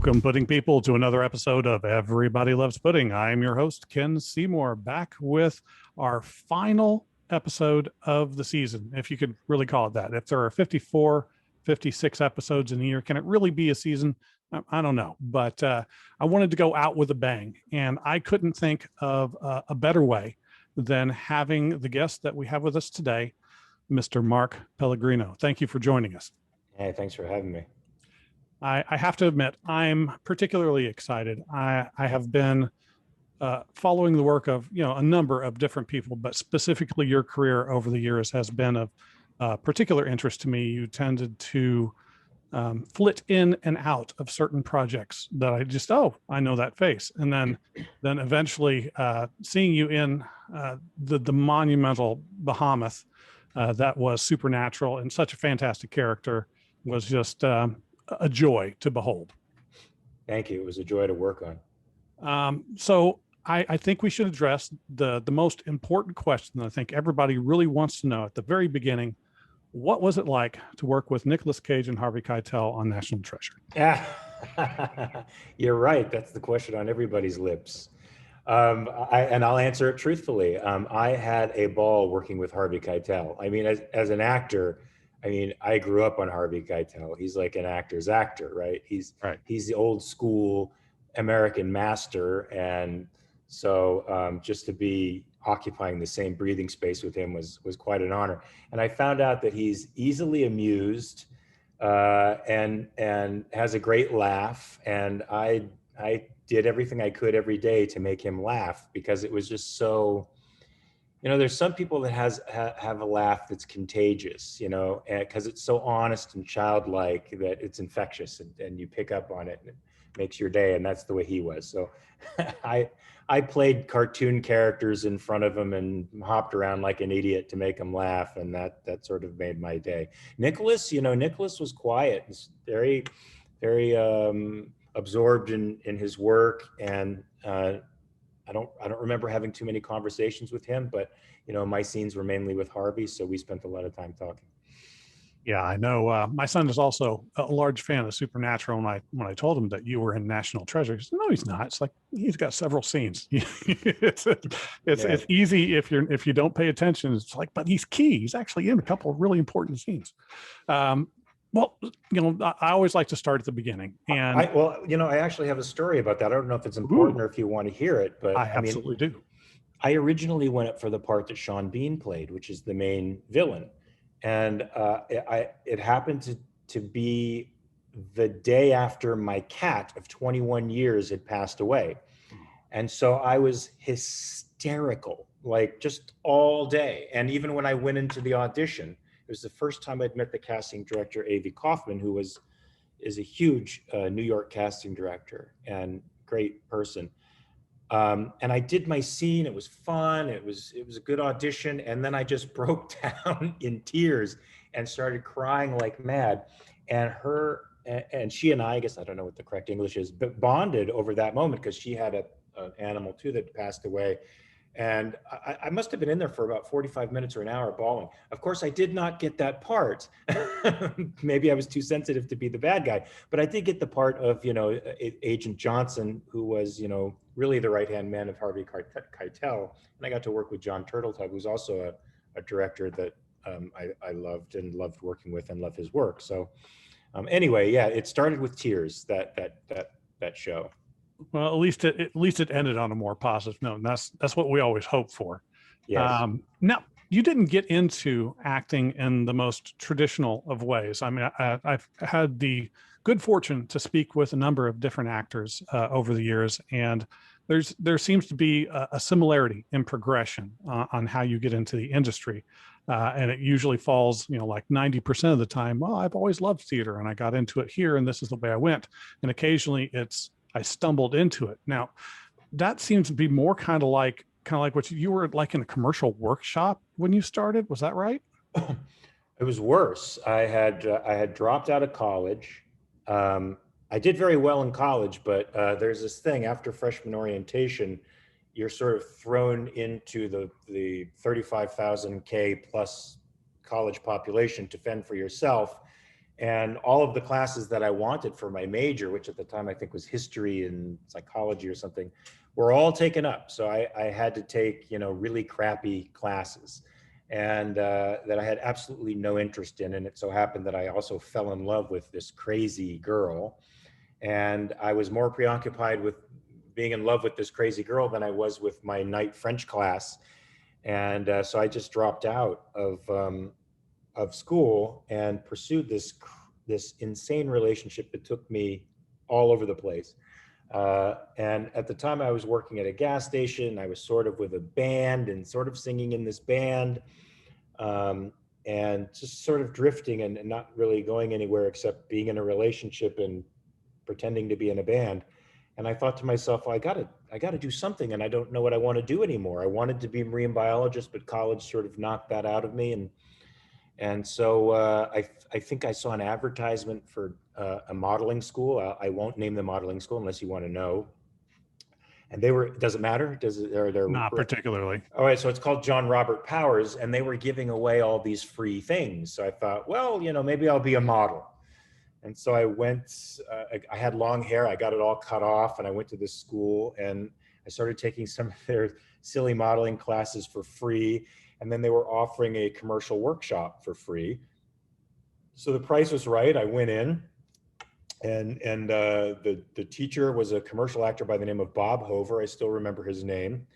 Welcome, pudding people, to another episode of Everybody Loves Pudding. I am your host, Ken Seymour, back with our final episode of the season, if you could really call it that. If there are 54, 56 episodes in a year, can it really be a season? I don't know, but I wanted to go out with a bang, and I couldn't think of a better way than having the guest that we have with us today, Mr. Mark Pellegrino. Thank you for joining us. Hey, thanks for having me. I have to admit, I'm particularly excited. I have been following the work of a number of different people, but specifically your career over the years has been of particular interest to me. You tended to flit in and out of certain projects that I know that face, and then eventually seeing you in the monumental behemoth that was Supernatural, and such a fantastic character, was just a joy to behold. Thank you. It was a joy to work on. So I think we should address the most important question that I think everybody really wants to know at the very beginning. What was it like to work with Nicolas Cage and Harvey Keitel on National Treasure? Yeah, you're right. That's the question on everybody's lips. I'll answer it truthfully. I had a ball working with Harvey Keitel. I mean, as an actor, I grew up on Harvey Keitel. He's like an actor's actor, right? He's the old school American master. And so just to be occupying the same breathing space with him was quite an honor. And I found out that he's easily amused and has a great laugh. And I did everything I could every day to make him laugh, because it was just so, there's some people that have a laugh that's contagious, because it's so honest and childlike that it's infectious, and you pick up on it and it makes your day. And that's the way he was. So I played cartoon characters in front of him and hopped around like an idiot to make him laugh. And that sort of made my day. Nicholas was quiet. He's very, very absorbed in his work. And I don't remember having too many conversations with him, but my scenes were mainly with Harvey, so we spent a lot of time talking. Yeah, I know. My son is also a large fan of Supernatural, and when I told him that you were in National Treasure, he said, "No, he's not." It's like, he's got several scenes. it's easy if you don't pay attention. It's like, but he's key. He's actually in a couple of really important scenes. Well, I always like to start at the beginning. And I actually have a story about that. I don't know if it's important or if you want to hear it, but I absolutely do. I originally went up for the part that Sean Bean played, which is the main villain. And it happened to be the day after my cat of 21 years had passed away. And so I was hysterical, like just all day. And even when I went into the audition, it was the first time I'd met the casting director, A.V. Kaufman, who is a huge New York casting director and great person. And I did my scene. It was fun. It was a good audition. And then I just broke down in tears and started crying like mad. And she and I guess I don't know what the correct English is, but bonded over that moment, because she had an animal too that passed away. And I must have been in there for about 45 minutes or an hour bawling. Of course, I did not get that part. Maybe I was too sensitive to be the bad guy, but I did get the part of, Agent Johnson, who was, really the right-hand man of Harvey Keitel. And I got to work with John Turteltaub, who's also a director that I loved and loved working with and loved his work. So anyway, yeah, it started with tears, that show. Well, at least it ended on a more positive note, and that's what we always hope for. Yes. Now, you didn't get into acting in the most traditional of ways. I mean, I've had the good fortune to speak with a number of different actors over the years, and there seems to be a similarity in progression on how you get into the industry. And it usually falls, like 90% of the time, well, I've always loved theater and I got into it here and this is the way I went. And occasionally I stumbled into it. Now, that seems to be more kind of like what you were like in a commercial workshop when you started. Was that right? It was worse. I had dropped out of college. I did very well in college, but there's this thing after freshman orientation, you're sort of thrown into the 35,000 plus college population to fend for yourself. And all of the classes that I wanted for my major, which at the time I think was history and psychology or something, were all taken up. So I had to take, really crappy classes and that I had absolutely no interest in. And it so happened that I also fell in love with this crazy girl. And I was more preoccupied with being in love with this crazy girl than I was with my night French class. And so I just dropped out of school and pursued this insane relationship that took me all over the place. And at the time, I was working at a gas station. I was sort of with a band and sort of singing in this band, um, and just sort of drifting and not really going anywhere except being in a relationship and pretending to be in a band. And I thought to myself, well, I gotta do something, and I don't know what I want to do anymore. I wanted to be a marine biologist, but college sort of knocked that out of me, and so I think I saw an advertisement for a modeling school. I won't name the modeling school unless you want to know. And they were, does it matter? Does it, are there, Not particularly. all right, so it's called John Robert Powers, and they were giving away all these free things. So I thought, well, maybe I'll be a model. And so I went, I had long hair, I got it all cut off, and I went to this school and I started taking some of their silly modeling classes for free. And then they were offering a commercial workshop for free. So the price was right. I went in, and the teacher was a commercial actor by the name of Bob Hover. I still remember his name.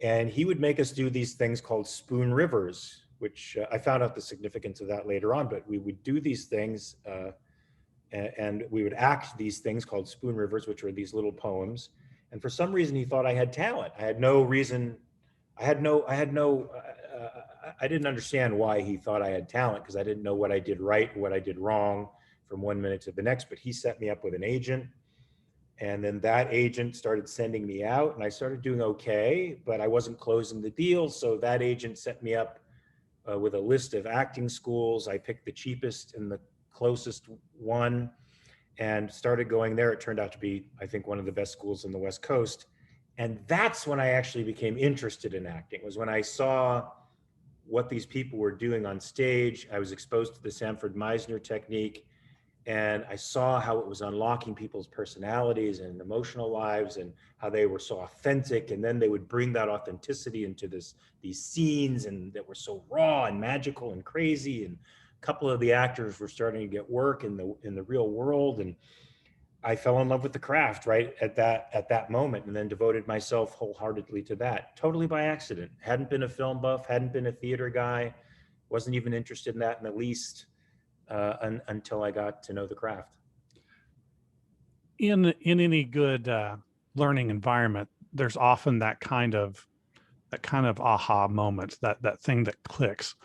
And he would make us do these things called spoon rivers, which I found out the significance of that later on. But we would do these things, and we would act these things called spoon rivers, which were these little poems. And for some reason, he thought I had talent. I had no reason. I didn't understand why he thought I had talent, because I didn't know what I did right and what I did wrong from one minute to the next. But he set me up with an agent, and then that agent started sending me out, and I started doing okay, but I wasn't closing the deals. So that agent set me up with a list of acting schools. I picked the cheapest and the closest one and started going there. It turned out to be, I think, one of the best schools in the West Coast. And that's when I actually became interested in acting, was when I saw what these people were doing on stage. I was exposed to the Sanford Meisner technique, and I saw how it was unlocking people's personalities and emotional lives, and how they were so authentic. And then they would bring that authenticity into these scenes, and that were so raw and magical and crazy. And a couple of the actors were starting to get work in the real world, and I fell in love with the craft right at that moment, and then devoted myself wholeheartedly to that, totally by accident. Hadn't been a film buff, hadn't been a theater guy, wasn't even interested in that in the least, until I got to know the craft. In any good learning environment, there's often that kind of aha moment, that thing that clicks.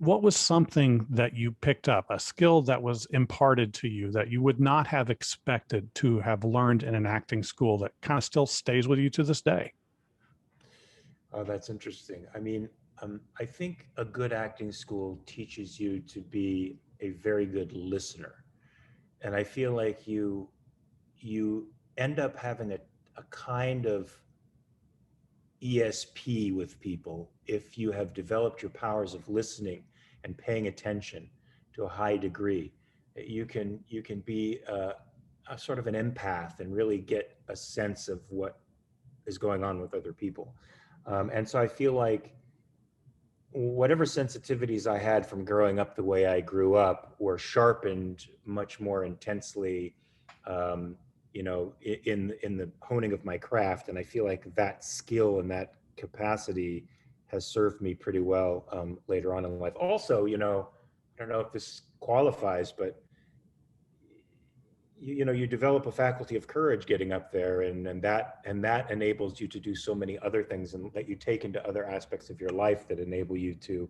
What was something that you picked up, a skill that was imparted to you that you would not have expected to have learned in an acting school that kind of still stays with you to this day? Oh, that's interesting. I mean, I think a good acting school teaches you to be a very good listener. And I feel like you end up having a kind of ESP with people if you have developed your powers of listening and paying attention to a high degree. You can be a sort of an empath and really get a sense of what is going on with other people. And so I feel like whatever sensitivities I had from growing up the way I grew up were sharpened much more intensely, in the honing of my craft. And I feel like that skill and that capacity has served me pretty well later on in life. Also, I don't know if this qualifies, but you develop a faculty of courage getting up there, and that enables you to do so many other things, and that you take into other aspects of your life that enable you to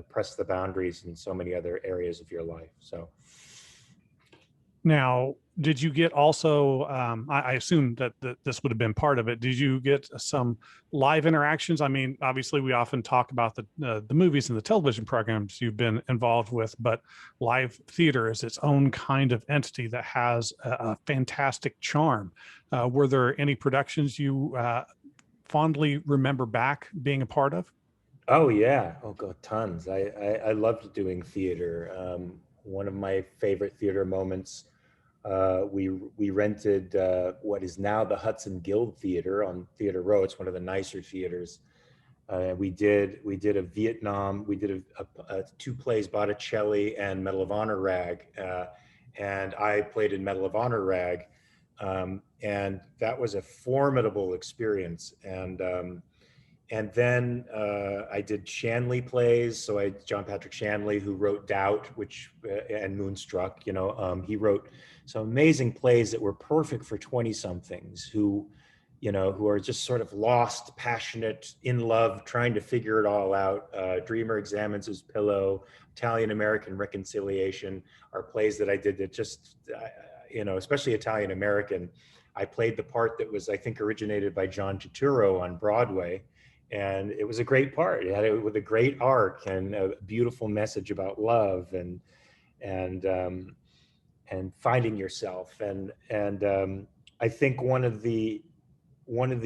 press the boundaries in so many other areas of your life. So Now, did you get also, I assume that this would have been part of it. Did you get some live interactions? I mean, obviously we often talk about the movies and the television programs you've been involved with, but live theater is its own kind of entity that has a fantastic charm. Were there any productions you fondly remember back being a part of? oh yeah, oh god, tons. I loved doing theater. one of my favorite theater moments. We rented what is now the Hudson Guild Theater on Theater Row. It's one of the nicer theaters. We did a Vietnam. We did two plays, Botticelli and Medal of Honor Rag, and I played in Medal of Honor Rag, and that was a formidable experience. And then I did Shanley plays. So John Patrick Shanley, who wrote Doubt, and Moonstruck. He wrote some amazing plays that were perfect for 20-somethings who are just sort of lost, passionate, in love, trying to figure it all out. Dreamer Examines His Pillow, Italian-American Reconciliation are plays that I did that just, especially Italian-American. I played the part that was, I think, originated by John Turturro on Broadway. And it was a great part. It had it with a great arc and a beautiful message about love and finding yourself. And I think one of the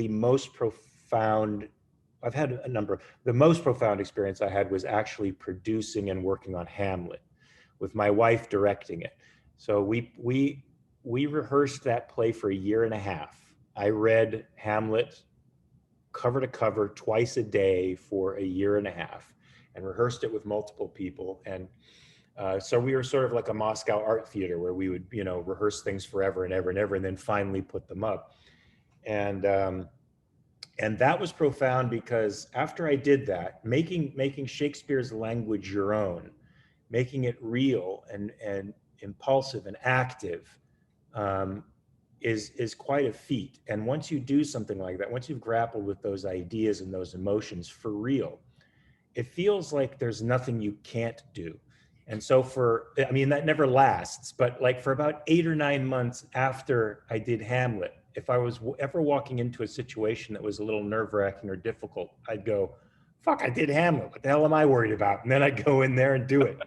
most profound, I've had a number, the most profound experience I had was actually producing and working on Hamlet with my wife directing it. So we rehearsed that play for a year and a half. I read Hamlet cover to cover twice a day for a year and a half and rehearsed it with multiple people. And so we were sort of like a Moscow art theater where we would, rehearse things forever and ever and ever, and then finally put them up. And that was profound because after I did that, making Shakespeare's language your own, making it real and impulsive and active, is quite a feat. And once you do something like that, once you've grappled with those ideas and those emotions for real, it feels like there's nothing you can't do. And so that never lasts, but like for about 8 or 9 months after I did Hamlet, if I was ever walking into a situation that was a little nerve-wracking or difficult, I'd go, fuck, I did Hamlet. What the hell am I worried about? And then I'd go in there and do it.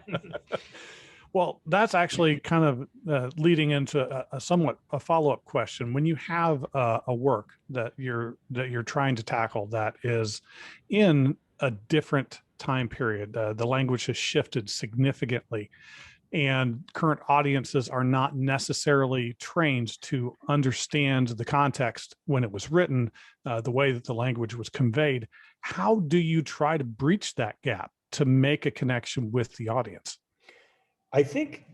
Well, that's actually kind of leading into a follow-up question. When you have a work that you're trying to tackle that is in a different time period, the language has shifted significantly, and current audiences are not necessarily trained to understand the context when it was written, the way that the language was conveyed. How do you try to breach that gap to make a connection with the audience? I think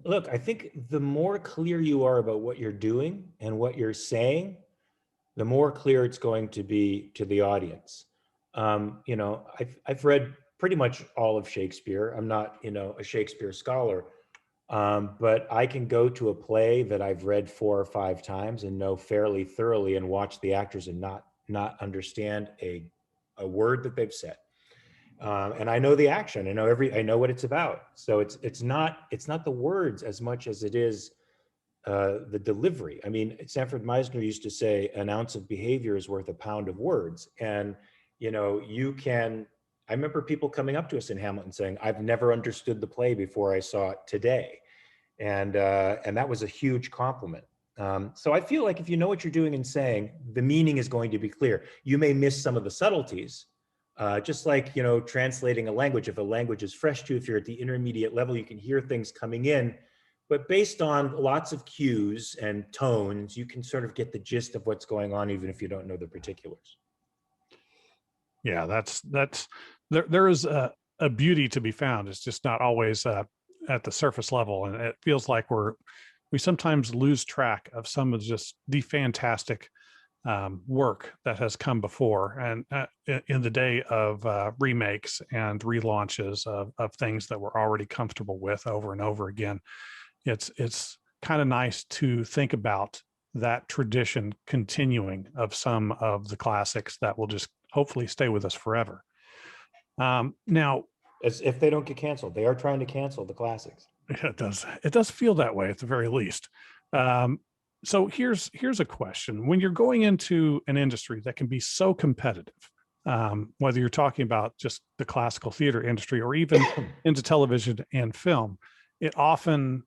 the more clear you are about what you're doing and what you're saying, the more clear it's going to be to the audience. I've read pretty much all of Shakespeare. I'm not, a Shakespeare scholar, but I can go to a play that I've read 4 or 5 times and know fairly thoroughly and watch the actors and not understand a word that they've said. And I know the action. I know what it's about. So it's not the words as much as it is the delivery. I mean, Sanford Meisner used to say, an ounce of behavior is worth a pound of words. And I remember people coming up to us in Hamlet and saying, I've never understood the play before I saw it today. And that was a huge compliment. So I feel like if you know what you're doing and saying, the meaning is going to be clear. You may miss some of the subtleties, just like, translating a language. If a language is fresh to you, if you're at the intermediate level, you can hear things coming in. But based on lots of cues and tones, you can sort of get the gist of what's going on, even if you don't know the particulars. Yeah, there is a beauty to be found. It's just not always at the surface level, and it feels like we sometimes lose track of some of just the fantastic work that has come before, and in the day of remakes and relaunches of things that we're already comfortable with over and over again. It's kind of nice to think about that tradition continuing of some of the classics that will just hopefully stay with us forever. Now, as if they don't get canceled, they are trying to cancel the classics. It does feel that way at the very least. So here's a question. When you're going into an industry that can be so competitive, whether you're talking about just the classical theater industry or even into television and film, it often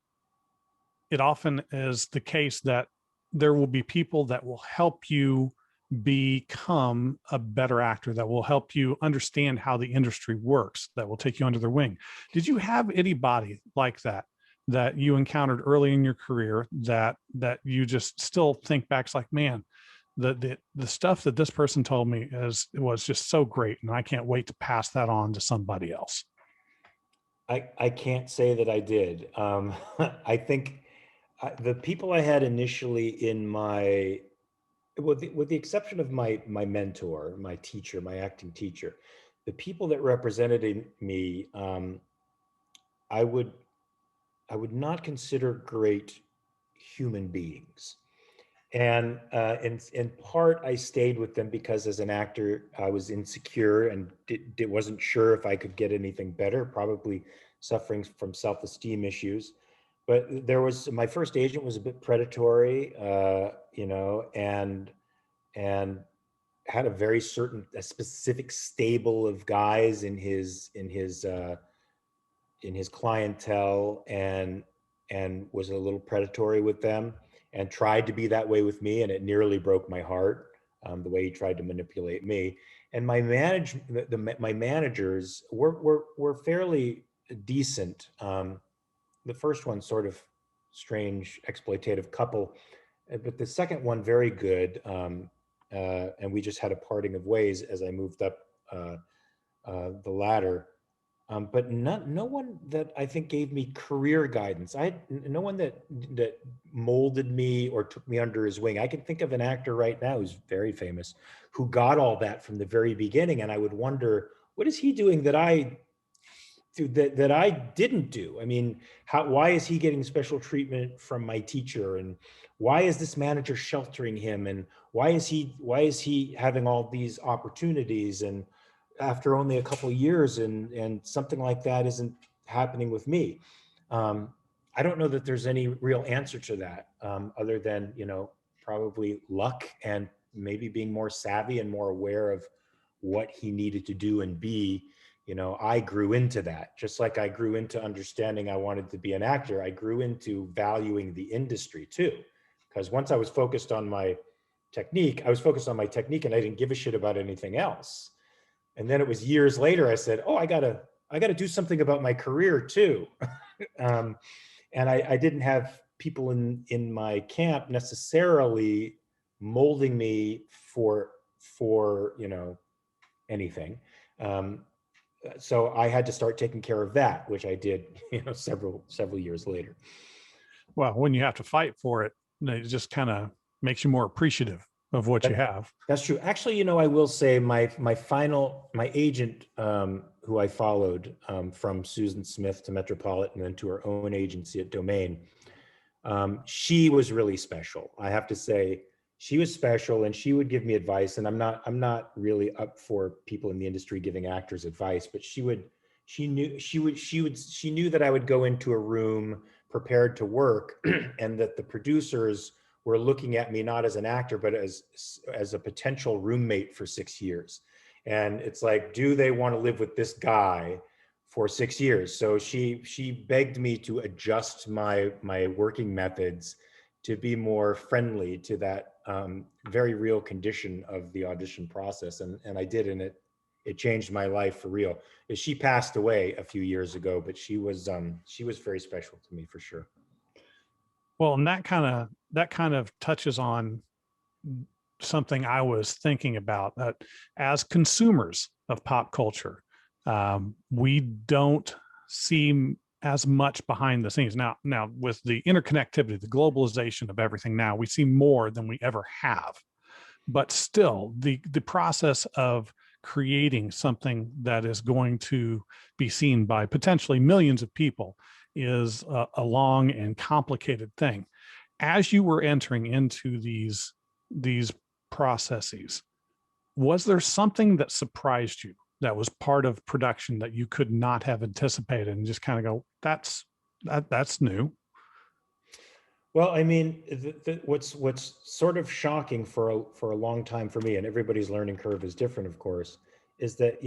is the case that there will be people that will help you become a better actor, that will help you understand how the industry works, that will take you under their wing. Did you have anybody like that that you encountered early in your career that you just still think back, it's like, man, the stuff that this person told me was just so great, and I can't wait to pass that on to somebody else? I can't say that I did. I think the people I had initially in my, with the exception of my mentor, my teacher, my acting teacher, the people that represented me, I would I would not consider great human beings. And in part, I stayed with them because as an actor, I was insecure and wasn't sure if I could get anything better, probably suffering from self-esteem issues. But there was, my first agent was a bit predatory, and had a very a specific stable of guys in his clientele, and was a little predatory with them, and tried to be that way with me, and it nearly broke my heart, the way he tried to manipulate me. And my managers were fairly decent. The first one sort of strange exploitative couple, but the second one very good. And we just had a parting of ways as I moved up the ladder. But no one that I think gave me career guidance. No one that molded me or took me under his wing. I can think of an actor right now who's very famous, who got all that from the very beginning, and I would wonder, what is he doing that I didn't do? I mean, why is he getting special treatment from my teacher, and why is this manager sheltering him, and why is he having all these opportunities, and after only a couple of years, and something like that isn't happening with me? I don't know that there's any real answer to that, other than, probably luck, and maybe being more savvy and more aware of what he needed to do and be. I grew into that, just like I grew into understanding I wanted to be an actor. I grew into valuing the industry too, because once I was focused on my technique, and I didn't give a shit about anything else. And then it was years later, I said, oh, I gotta do something about my career too. And I didn't have people in my camp necessarily molding me for anything. So I had to start taking care of that, which I did, several years later. Well, when you have to fight for it, it just kind of makes you more appreciative of what you have. That's true. Actually, I will say my agent, who I followed, from Susan Smith to Metropolitan and to her own agency at Domain, she was really special. I have to say, she was special, and she would give me advice. And I'm not really up for people in the industry giving actors advice, but she knew that I would go into a room prepared to work, and that the producers were looking at me not as an actor, but as a potential roommate for 6 years. And it's like, do they want to live with this guy for 6 years? So she begged me to adjust my working methods to be more friendly to that very real condition of the audition process. And I did, and it changed my life for real. She passed away a few years ago, but she was very special to me for sure. Well, and that kind of touches on something I was thinking about, that as consumers of pop culture, we don't see as much behind the scenes. Now with the interconnectivity, the globalization of everything, now we see more than we ever have. But still, the process of creating something that is going to be seen by potentially millions of people is a long and complicated thing. As you were entering into these processes, was there something that surprised you that was part of production that you could not have anticipated, and just kind of go, that's new? Well, I mean, what's sort of shocking for a long time for me, and everybody's learning curve is different, of course, is that,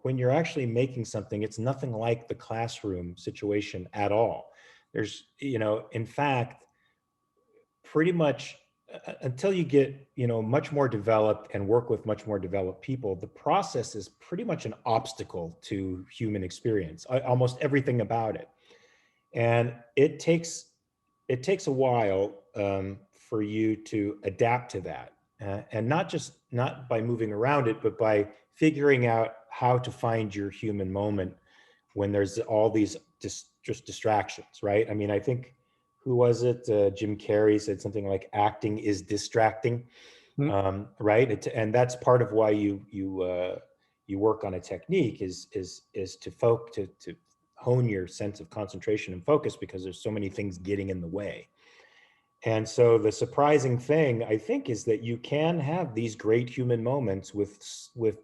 when you're actually making something, it's nothing like the classroom situation at all. There's, in fact, pretty much until you get, much more developed and work with much more developed people, the process is pretty much an obstacle to human experience, almost everything about it. And it takes a while for you to adapt to that, and not by moving around it, but by figuring out how to find your human moment when there's all these just distractions, right? I mean, I think, who was it? Jim Carrey said something like, "Acting is distracting," Mm. right? And that's part of why you work on a technique is to hone your sense of concentration and focus, because there's so many things getting in the way. And so the surprising thing, I think, is that you can have these great human moments with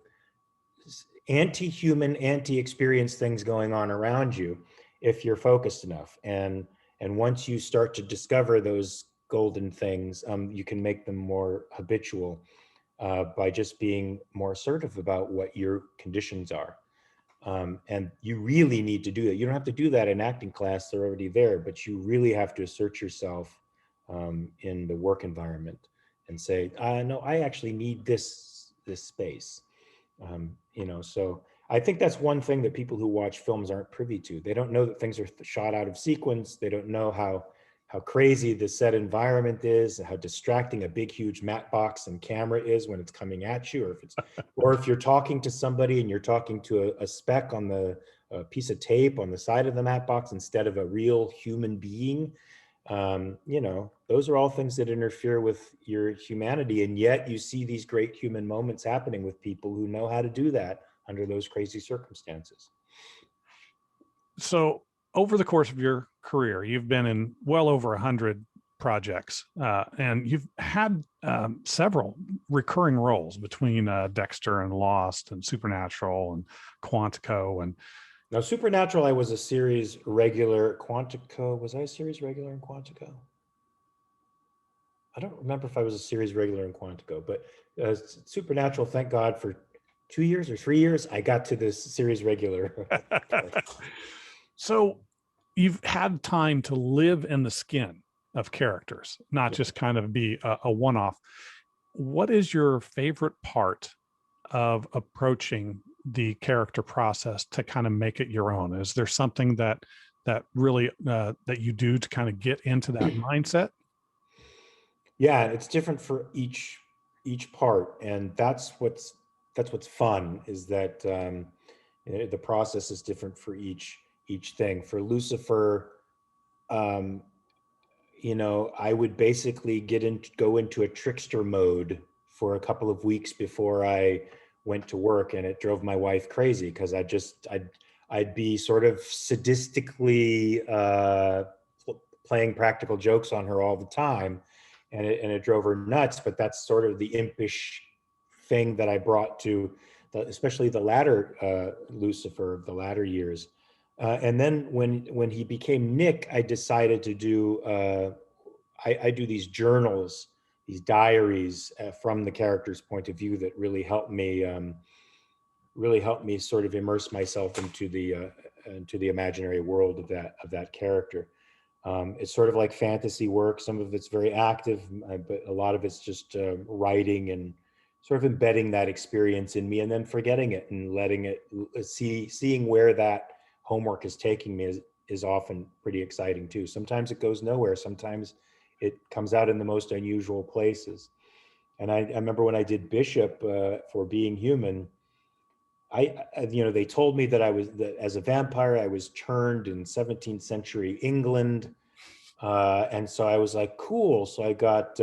anti-human, anti-experience things going on around you, if you're focused enough. And once you start to discover those golden things, you can make them more habitual, by just being more assertive about what your conditions are. And you really need to do that. You don't have to do that in acting class, they're already there, but you really have to assert yourself in the work environment and say, no, I actually need this space. So I think that's one thing that people who watch films aren't privy to. They don't know that things are shot out of sequence. They don't know how crazy the set environment is, how distracting a big, huge matte box and camera is when it's coming at you, or if you're talking to somebody and you're talking to a speck on the piece of tape on the side of the matte box instead of a real human being. Those are all things that interfere with your humanity, and yet you see these great human moments happening with people who know how to do that under those crazy circumstances. So over the course of your career, you've been in well over 100 projects, and you've had several recurring roles between Dexter and Lost and Supernatural and Quantico. And Now, Supernatural, I was a series regular. Quantico, was I a series regular in Quantico? I don't remember if I was a series regular in Quantico, but Supernatural, thank God, for 2 years or 3 years, I got to this series regular. so you've had time to live in the skin of characters, not just kind of be a one-off. What is your favorite part of approaching the character process to kind of make it your own? Is there something that really that you do to kind of get into that mindset? Yeah, it's different for each part, and that's what's fun, is that the process is different for each thing. For Lucifer, um, I would basically go into a trickster mode for a couple of weeks before I went to work, and it drove my wife crazy, because I'd be sort of sadistically playing practical jokes on her all the time, and it drove her nuts. But that's sort of the impish thing that I brought to especially the latter Lucifer, the latter years. And then when he became Nick, I decided to do I do these journals, these diaries from the character's point of view, that really helped me sort of immerse myself into the imaginary world of that character. It's sort of like fantasy work. Some of it's very active, but a lot of it's just writing and sort of embedding that experience in me, and then forgetting it and letting it seeing where that homework is taking me is often pretty exciting too. Sometimes it goes nowhere. Sometimes it comes out in the most unusual places. And I remember when I did Bishop for Being Human, they told me that that as a vampire, I was turned in 17th century England. And so I was like, cool. So I got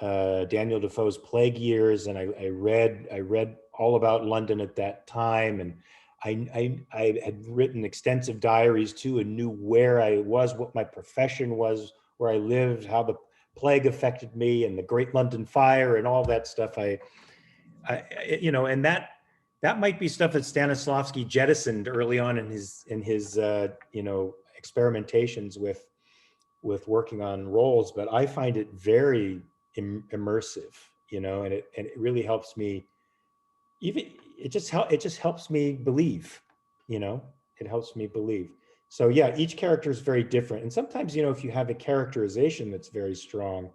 Daniel Defoe's Plague Years, and I read all about London at that time, and I had written extensive diaries too, and knew where I was, what my profession was, where I lived, how the plague affected me, and the Great London Fire, and all that stuff. And that might be stuff that Stanislavski jettisoned early on in his experimentations with working on roles, but I find it very immersive, and it really helps me. Even it just helps me believe, it helps me believe. So yeah, each character is very different, and sometimes, if you have a characterization that's very strong,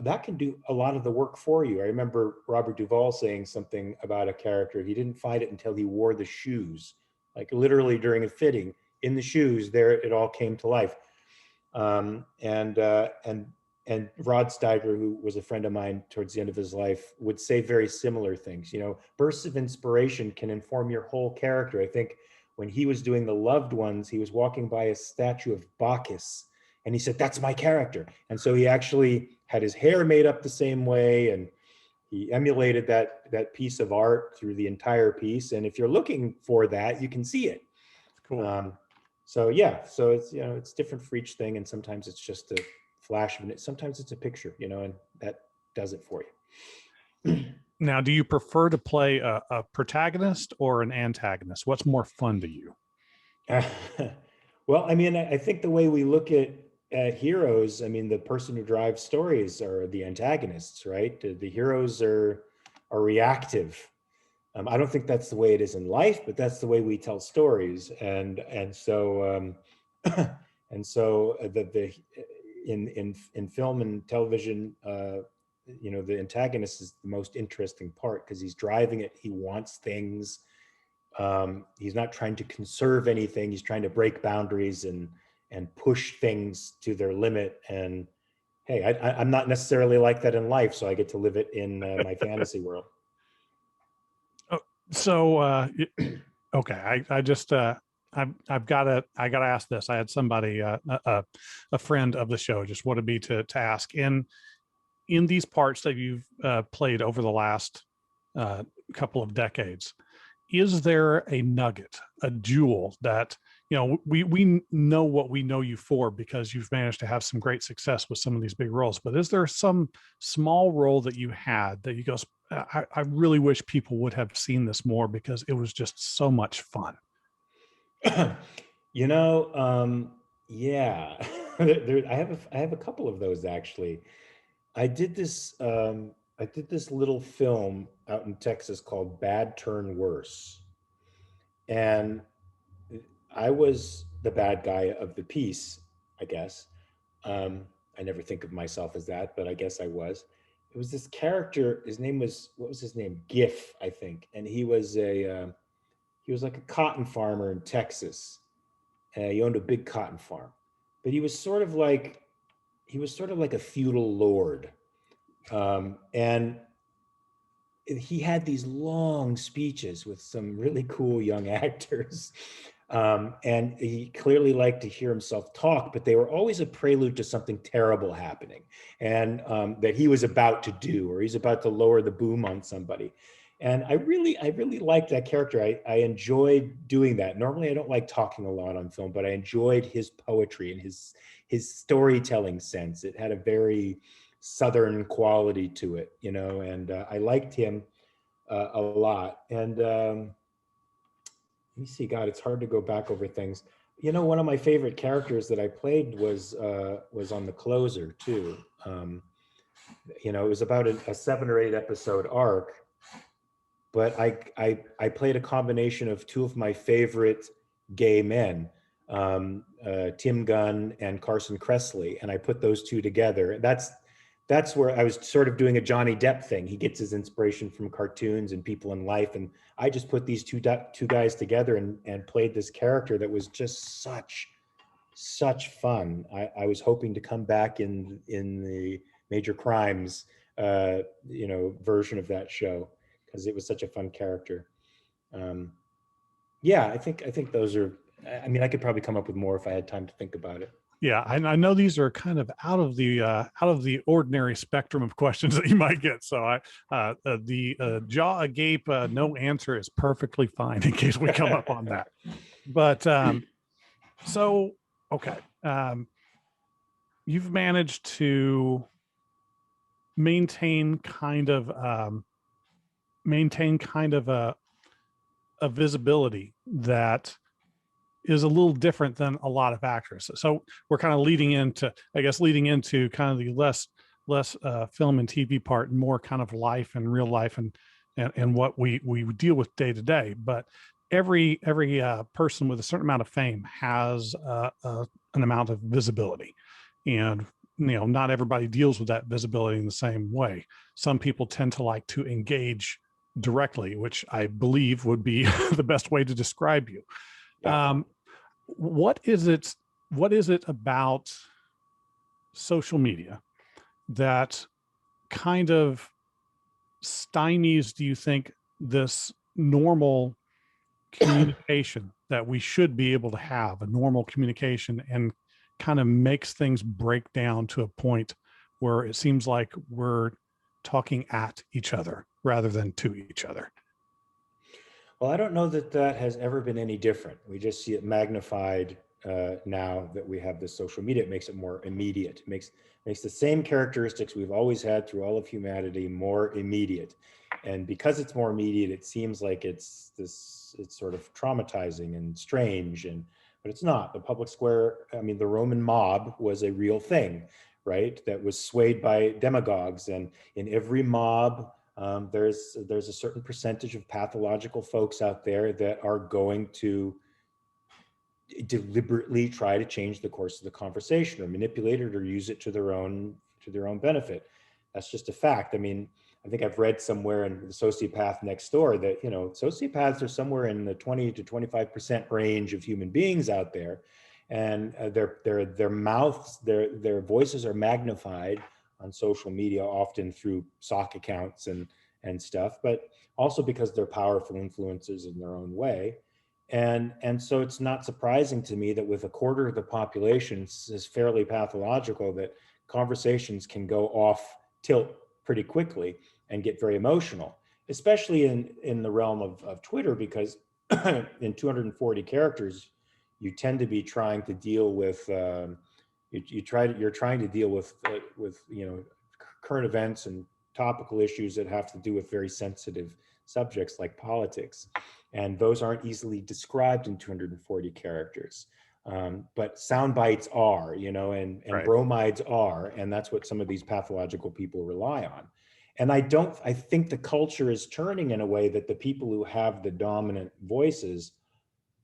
that can do a lot of the work for you. I remember Robert Duvall saying something about a character. He didn't find it until he wore the shoes, like literally during a fitting. in the shoes, there it all came to life. And Rod Steiger, who was a friend of mine towards the end of his life, would say very similar things. You know, bursts of inspiration can inform your whole character. I think when he was doing The Loved Ones, he was walking by a statue of Bacchus, and he said, "That's my character." And so he actually had his hair made up the same way, and he emulated that piece of art through the entire piece. And if you're looking for that, you can see it. Cool. So yeah, so it's, you know, it's different for each thing, and sometimes it's just a flash of it. Sometimes it's a picture, you know, and that does it for you. Now, do you prefer to play a protagonist or an antagonist? What's more fun to you? Well, I mean, I think the way we look at heroes, I mean, the person who drives stories are the antagonists, right? The heroes are reactive. I don't think that's the way it is in life, but that's the way we tell stories. And so the in film and television, you know, the antagonist is the most interesting part because he's driving it. He wants things. He's not trying to conserve anything. He's trying to break boundaries and push things to their limit. And hey, I'm not necessarily like that in life, so I get to live it in my fantasy world. So, okay, I just I've got to ask this. I had somebody a friend of the show just wanted me to ask in these parts that you've played over the last couple of decades. Is there a nugget, a jewel that, you know, we know what we know you for because you've managed to have some great success with some of these big roles, but is there some small role that you had that you go, I really wish people would have seen this more because it was just so much fun? You know, yeah, I have a couple of those actually. I did this little film out in Texas called Bad Turn Worse. And I was the bad guy of the piece, I guess. I never think of myself as that, but I guess I was. It was this character. His name was, what was his name? Giff, I think. And he was like a cotton farmer in Texas. He owned a big cotton farm, but he was sort of like a feudal lord. And he had these long speeches with some really cool young actors. And he clearly liked to hear himself talk, but they were always a prelude to something terrible happening, and that he was about to do, or he's about to lower the boom on somebody. And I really liked that character. I enjoyed doing that. Normally I don't like talking a lot on film, but I enjoyed his poetry and his storytelling sense. It had a very Southern quality to it, you know, and I liked him a lot. And let me see, God, it's hard to go back over things. You know, one of my favorite characters that I played was on The Closer too. You know, it was about a 7 or 8 episode arc, but I played a combination of two of my favorite gay men, Tim Gunn and Carson Kressley, and I put those two together. That's where I was sort of doing a Johnny Depp thing. He gets his inspiration from cartoons and people in life, and I just put these two guys together and played this character that was just such fun. I was hoping to come back in the Major Crimes, you know, version of that show, because it was such a fun character. Yeah, I think those are. I mean, I could probably come up with more if I had time to think about it. Yeah, I know these are kind of out of the ordinary spectrum of questions that you might get. So the jaw agape, no answer is perfectly fine in case we come up on that. But so okay, you've managed to maintain kind of a visibility that is a little different than a lot of actors. So we're kind of leading into kind of the less film and TV part, and more kind of life and real life and what we deal with day to day. But every person with a certain amount of fame has an amount of visibility, and you know, not everybody deals with that visibility in the same way. Some people tend to like to engage directly, which I believe would be the best way to describe you. Yeah. what is it? What is it about social media that kind of stymies, do you think, this normal communication that we should be able to have, a normal communication, and kind of makes things break down to a point where it seems like we're talking at each other rather than to each other? Well, I don't know that that has ever been any different. We just see it magnified now that we have this social media. It makes it more immediate. It makes the same characteristics we've always had through all of humanity more immediate. And because it's more immediate, it seems like it's sort of traumatizing and strange. And but it's not. The public square, I mean, the Roman mob was a real thing, right? That was swayed by demagogues. And in every mob, there's a certain percentage of pathological folks out there that are going to deliberately try to change the course of the conversation or manipulate it or use it to their own benefit. That's just a fact. I mean, I think I've read somewhere in The Sociopath Next Door that, you know, sociopaths are somewhere in the 20 to 25% range of human beings out there, and their mouths, their voices are magnified on social media, often through sock accounts and stuff, but also because they're powerful influencers in their own way. And so it's not surprising to me that with a quarter of the population is fairly pathological, that conversations can go off tilt pretty quickly and get very emotional, especially in the realm of Twitter, because in 240 characters, you tend to be trying to deal with you're trying to deal with you know, current events and topical issues that have to do with very sensitive subjects like politics, and those aren't easily described in 240 characters. But sound bites are, you know, and Right. bromides are, and that's what some of these pathological people rely on. And I think the culture is turning in a way that the people who have the dominant voices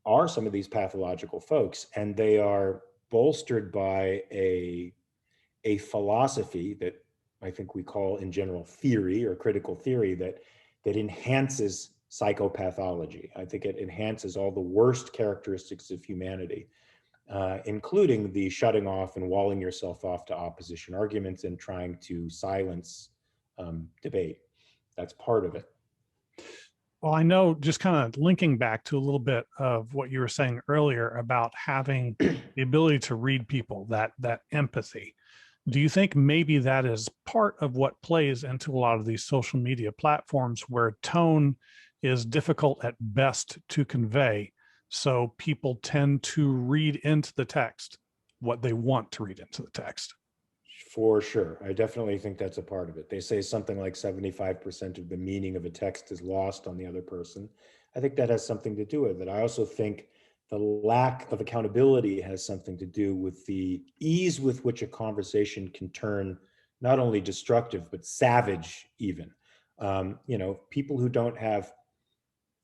are some of these pathological folks, and they are bolstered by a philosophy that I think we call in general theory or critical theory that enhances psychopathology. I think it enhances all the worst characteristics of humanity, including the shutting off and walling yourself off to opposition arguments and trying to silence debate. That's part of it. Well, I know, just kind of linking back to a little bit of what you were saying earlier about having the ability to read people, that empathy. Do you think maybe that is part of what plays into a lot of these social media platforms where tone is difficult at best to convey? So people tend to read into the text what they want to read into the text. For sure. I definitely think that's a part of it. They say something like 75% of the meaning of a text is lost on the other person. I think that has something to do with it. I also think the lack of accountability has something to do with the ease with which a conversation can turn not only destructive, but savage, even. You know, people who don't have,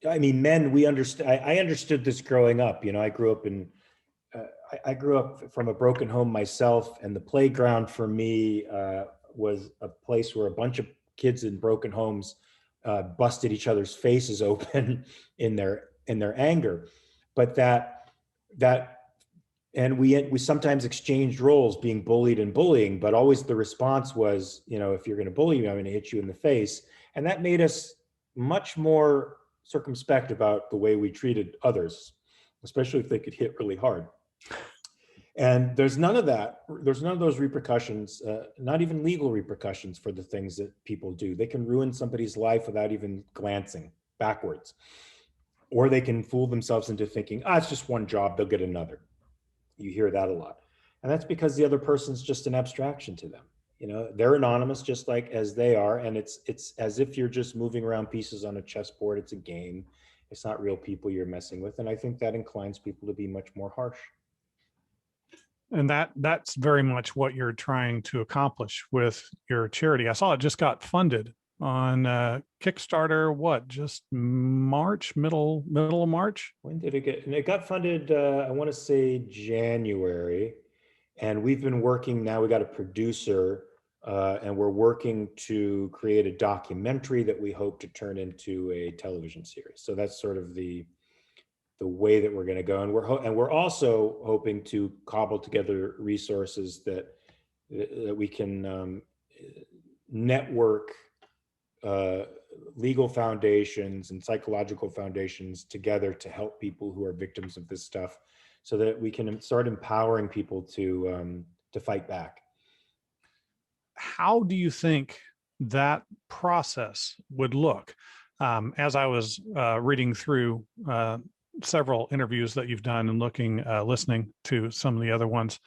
I mean, men, we understand, I understood this growing up. You know, I grew up from a broken home myself, and the playground for me was a place where a bunch of kids in broken homes busted each other's faces open in their anger. But that and we sometimes exchanged roles, being bullied and bullying, but always the response was, you know, if you're going to bully me, I'm going to hit you in the face, and that made us much more circumspect about the way we treated others, especially if they could hit really hard. And there's none of that. There's none of those repercussions, not even legal repercussions for the things that people do. They can ruin somebody's life without even glancing backwards. Or they can fool themselves into thinking, ah, it's just one job, they'll get another. You hear that a lot. And that's because the other person's just an abstraction to them. You know, they're anonymous just like as they are. And it's as if you're just moving around pieces on a chessboard. It's a game. It's not real people you're messing with. And I think that inclines people to be much more harsh. And that's very much what you're trying to accomplish with your charity. I saw it just got funded on Kickstarter. What, just March, middle of March? When did it get? And it got funded, I want to say January. And we've been working now, we got a producer, and we're working to create a documentary that we hope to turn into a television series. So that's sort of the way that we're going to go. And we're also hoping to cobble together resources that we can network legal foundations and psychological foundations together to help people who are victims of this stuff, so that we can start empowering people to fight back. How do you think that process would look? As I was reading through several interviews that you've done and listening to some of the other ones,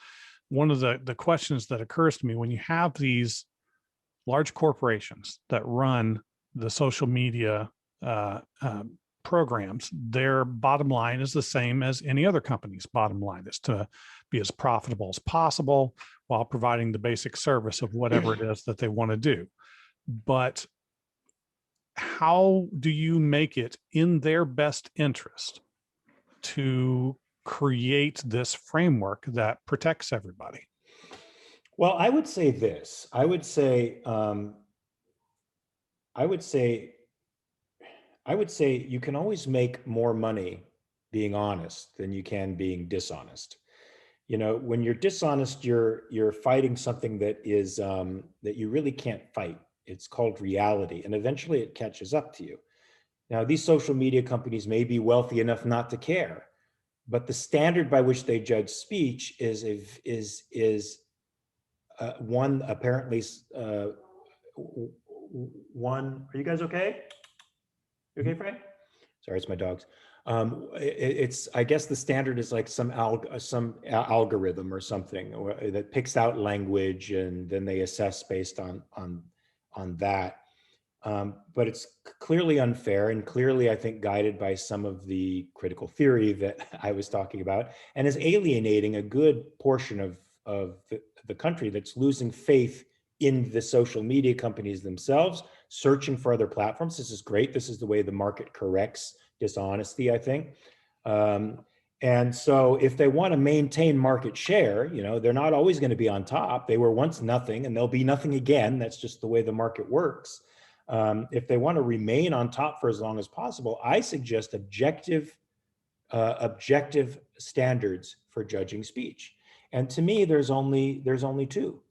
one of the questions that occurs to me, when you have these large corporations that run the social media programs, their bottom line is the same as any other company's bottom line, is to be as profitable as possible while providing the basic service of whatever it is that they want to do. But how do you make it in their best interest to create this framework that protects everybody? Well, I would say this. I would say you can always make more money being honest than you can being dishonest. You know, when you're dishonest, you're fighting something that is that you really can't fight. It's called reality, and eventually it catches up to you. Now, these social media companies may be wealthy enough not to care, but the standard by which they judge speech is one apparently one. Are you guys okay? You okay, Frank? Sorry, it's my dogs. It's, I guess the standard is like some algorithm or something that picks out language, and then they assess based on that. But it's clearly unfair, and clearly, I think, guided by some of the critical theory that I was talking about, and is alienating a good portion of the country that's losing faith in the social media companies themselves, searching for other platforms. This is great. This is the way the market corrects dishonesty, I think. And so if they want to maintain market share, you know, they're not always going to be on top. They were once nothing, and they'll be nothing again. That's just the way the market works. If they want to remain on top for as long as possible, I suggest objective standards for judging speech. And to me, there's only two: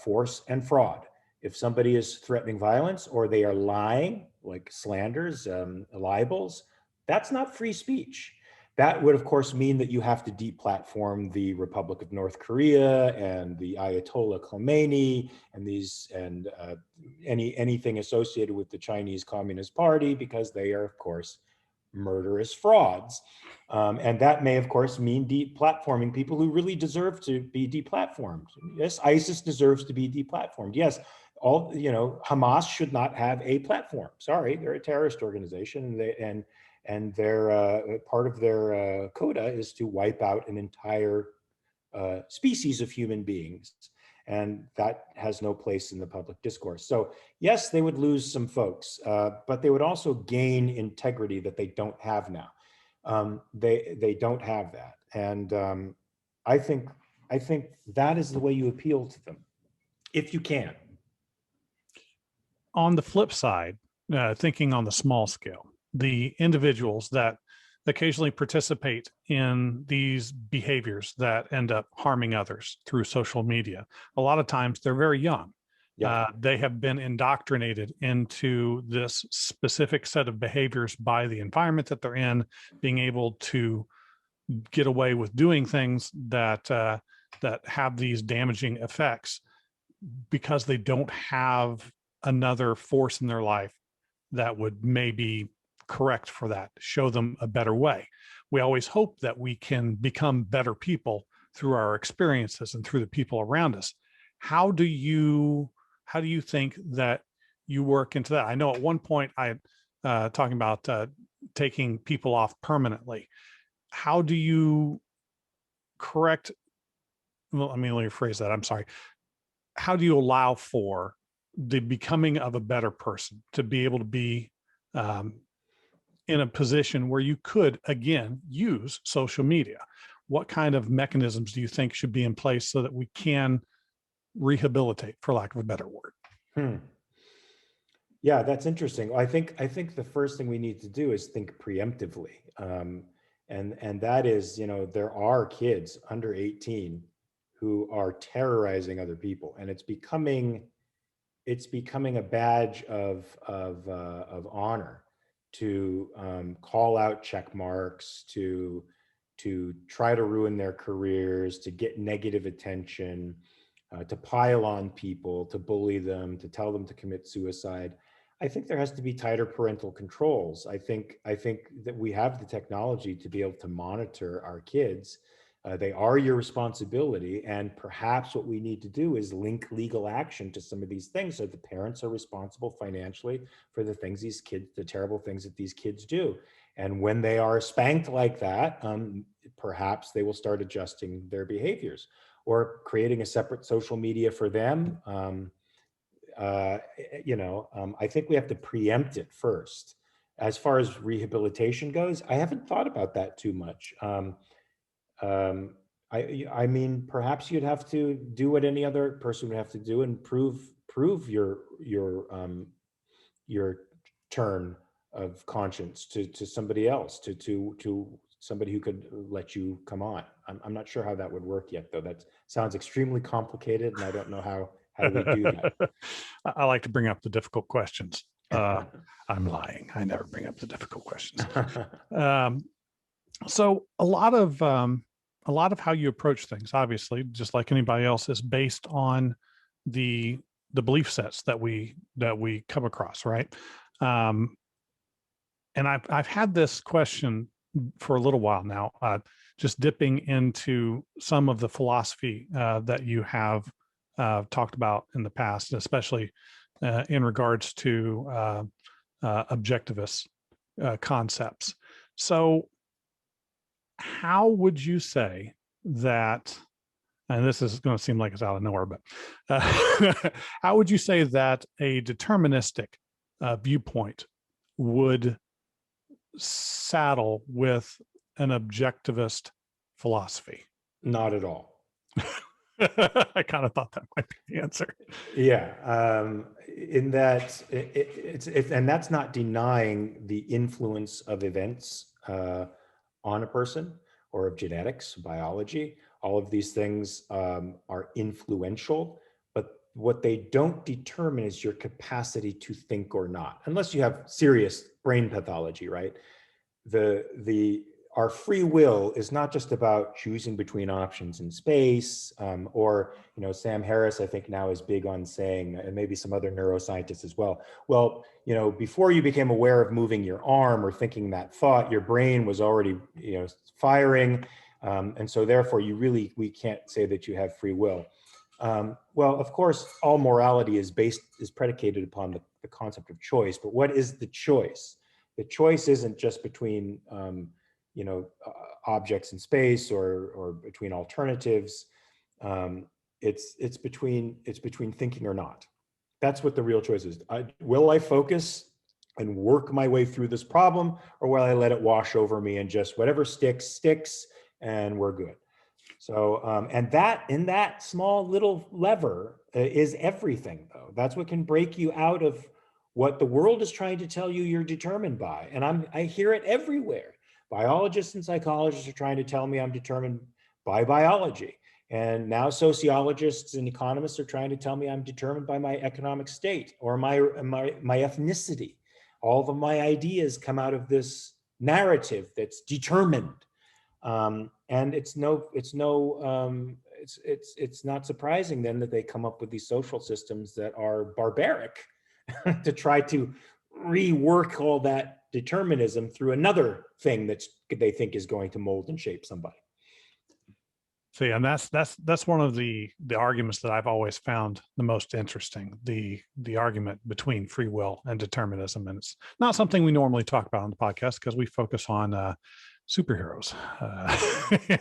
force and fraud. If somebody is threatening violence, or they are lying, like slanders, libels, that's not free speech. That would, of course, mean that you have to deplatform the Republic of North Korea and the Ayatollah Khomeini and anything associated with the Chinese Communist Party, because they are, of course, murderous frauds. And that may, of course, mean deplatforming people who really deserve to be deplatformed. Yes, ISIS deserves to be deplatformed. Yes, Hamas should not have a platform. Sorry, they're a terrorist organization, and their part of their quota is to wipe out an entire species of human beings, and that has no place in the public discourse. So yes, they would lose some folks, but they would also gain integrity that they don't have now. They don't have that, and I think that is the way you appeal to them, if you can. On the flip side, thinking on the small scale, the individuals that occasionally participate in these behaviors that end up harming others through social media, a lot of times they're very young. Yeah. They have been indoctrinated into this specific set of behaviors by the environment that they're in, being able to get away with doing things that have these damaging effects because they don't have another force in their life that would maybe correct for that, show them a better way. We always hope that we can become better people through our experiences and through the people around us. How do you think that you work into that? I know at one point I talking about taking people off permanently. How do you correct? Well, let me rephrase that. I'm sorry. How do you allow for the becoming of a better person to be able to be in a position where you could, again, use social media? What kind of mechanisms do you think should be in place so that we can rehabilitate, for lack of a better word? Yeah, that's interesting. I think the first thing we need to do is think preemptively. And that is, there are kids under 18 who are terrorizing other people, and it's becoming a badge of honor to call out check marks, to try to ruin their careers, to get negative attention, to pile on people, to bully them, to tell them to commit suicide. I think there has to be tighter parental controls. I think that we have the technology to be able to monitor our kids. They are your responsibility, and perhaps what we need to do is link legal action to some of these things, so the parents are responsible financially for the terrible things that these kids do. And when they are spanked like that, perhaps they will start adjusting their behaviors, or creating a separate social media for them. I think we have to preempt it first. As far as rehabilitation goes, I haven't thought about that too much. Um, I mean, perhaps you'd have to do what any other person would have to do and prove your turn of conscience to somebody else, to somebody who could let you come on. I'm not sure how that would work yet, though. That sounds extremely complicated, and I don't know how we do that. I like to bring up the difficult questions. I'm lying. I never bring up the difficult questions. So a lot of how you approach things, obviously, just like anybody else, is based on the belief sets that we come across, right? And I've had this question for a little while now, just dipping into some of the philosophy that you have talked about in the past, especially in regards to objectivist concepts. So how would you say that, and this is going to seem like it's out of nowhere, but how would you say that a deterministic viewpoint would saddle with an objectivist philosophy? Not at all. I kind of thought that might be the answer. Yeah, in that and that's not denying the influence of events on a person, or of genetics, biology. All of these things are influential, but what they don't determine is your capacity to think or not, unless you have serious brain pathology, right? The Our free will is not just about choosing between options in space, or Sam Harris, I think, now is big on saying, and maybe some other neuroscientists as well, well, before you became aware of moving your arm or thinking that thought, your brain was already firing, and so therefore we can't say that you have free will. Well, of course, all morality is predicated upon the concept of choice, but what is the choice? The choice isn't just between objects in space, or between alternatives. It's between thinking or not. That's what the real choice is. Will I focus and work my way through this problem, or will I let it wash over me and just whatever sticks, and we're good? So, and that in that small little lever is everything, though. That's what can break you out of what the world is trying to tell you you're determined by. And I hear it everywhere. Biologists and psychologists are trying to tell me I'm determined by biology. And now sociologists and economists are trying to tell me I'm determined by my economic state, or my ethnicity. All of my ideas come out of this narrative that's determined. And it's not surprising then that they come up with these social systems that are barbaric to try to rework all that determinism through another thing that they think is going to mold and shape somebody. See, and that's one of the arguments that I've always found the most interesting, the argument between free will and determinism. And it's not something we normally talk about on the podcast, because we focus on superheroes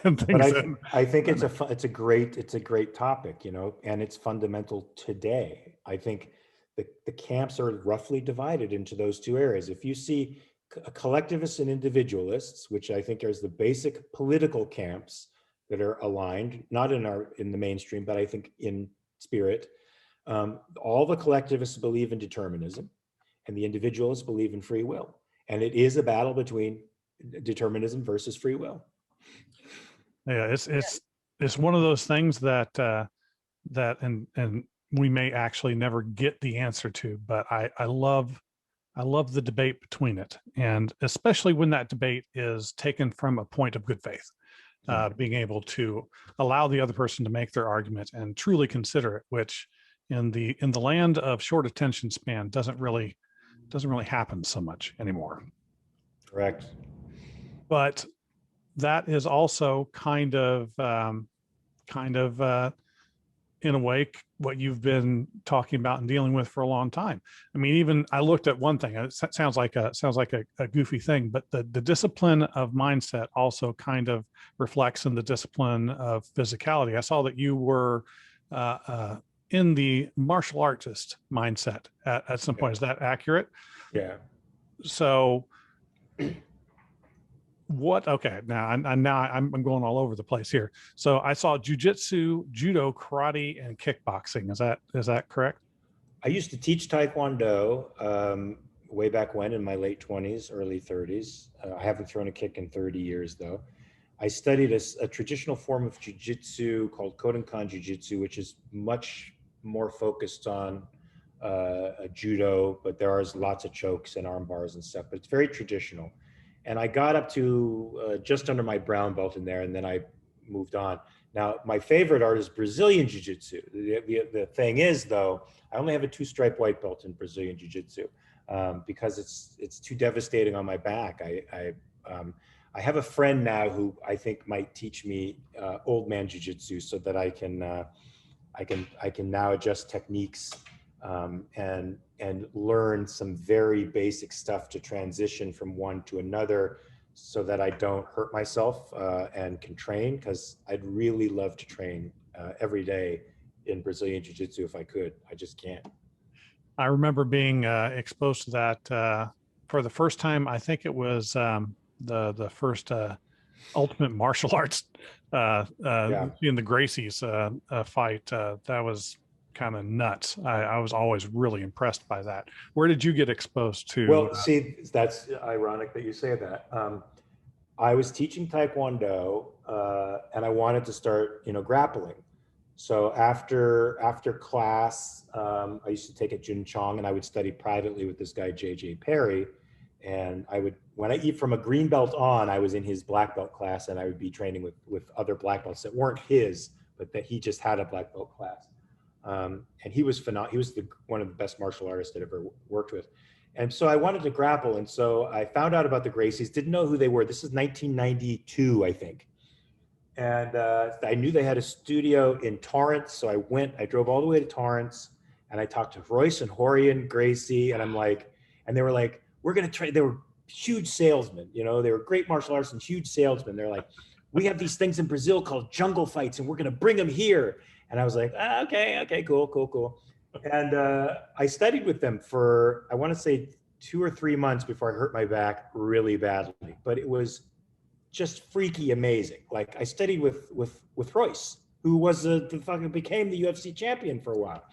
and things. But I think it's a great topic, and it's fundamental today. I think the camps are roughly divided into those two areas. If you see collectivists and individualists, which I think is the basic political camps that are aligned, not in the mainstream, but I think in spirit, all the collectivists believe in determinism, and the individualists believe in free will. And it is a battle between Determinism versus free will. Yeah, it's one of those things that and we may actually never get the answer to, but I love the debate between it, and especially when that debate is taken from a point of good faith, being able to allow the other person to make their argument and truly consider it, which in the land of short attention span doesn't really happen so much anymore. Correct. But that is also kind of in a way what you've been talking about and dealing with for a long time. I mean, even I looked at one thing. It sounds like a goofy thing, but the discipline of mindset also kind of reflects in the discipline of physicality. I saw that you were in the martial artist mindset at some point. Is that accurate? Yeah. So what? Okay, now I'm going all over the place here. So I saw jujitsu, judo, karate, and kickboxing. Is that correct? I used to teach Taekwondo way back when, in my late 20s, early 30s. I haven't thrown a kick in 30 years, though. I studied a traditional form of jujitsu called Kodokan Jiu-Jitsu, which is much more focused on judo, but there are lots of chokes and arm bars and stuff, but it's very traditional. And I got up to just under my brown belt in there, and then I moved on. Now, my favorite art is Brazilian Jiu-Jitsu. The thing is, though, I only have a 2-stripe white belt in Brazilian Jiu-Jitsu because it's too devastating on my back. I have a friend now who I think might teach me old man Jiu-Jitsu so that I can now adjust techniques and learn some very basic stuff to transition from one to another so that I don't hurt myself and can train, because I'd really love to train every day in Brazilian Jiu-Jitsu if I could. I just can't. I remember being exposed to that for the first time. I think it was the first Ultimate Martial Arts in the Gracie's fight. That was kind of nuts. I was always really impressed by that. Where did you get exposed to? Well, see, that's ironic that you say that. I was teaching Taekwondo and I wanted to start, grappling. So after class, I used to take at Jun Chong, and I would study privately with this guy, JJ Perry. And when I eat from a green belt on, I was in his black belt class, and I would be training with other black belts that weren't his, but that he just had a black belt class. And he was phenomenal. He was one of the best martial artists I'd ever worked with. And so I wanted to grapple. And so I found out about the Gracies, didn't know who they were. This is 1992, I think. And I knew they had a studio in Torrance. So I drove all the way to Torrance, and I talked to Royce and Horian Gracie. And and they were like, we're going to train. They were huge salesmen. They were great martial artists and huge salesmen. They're like, we have these things in Brazil called jungle fights, and we're going to bring them here. And I was like, okay, cool. And I studied with them for, I want to say 2 or 3 months before I hurt my back really badly. But it was just freaky amazing. Like, I studied with Royce, who was became the UFC champion for a while.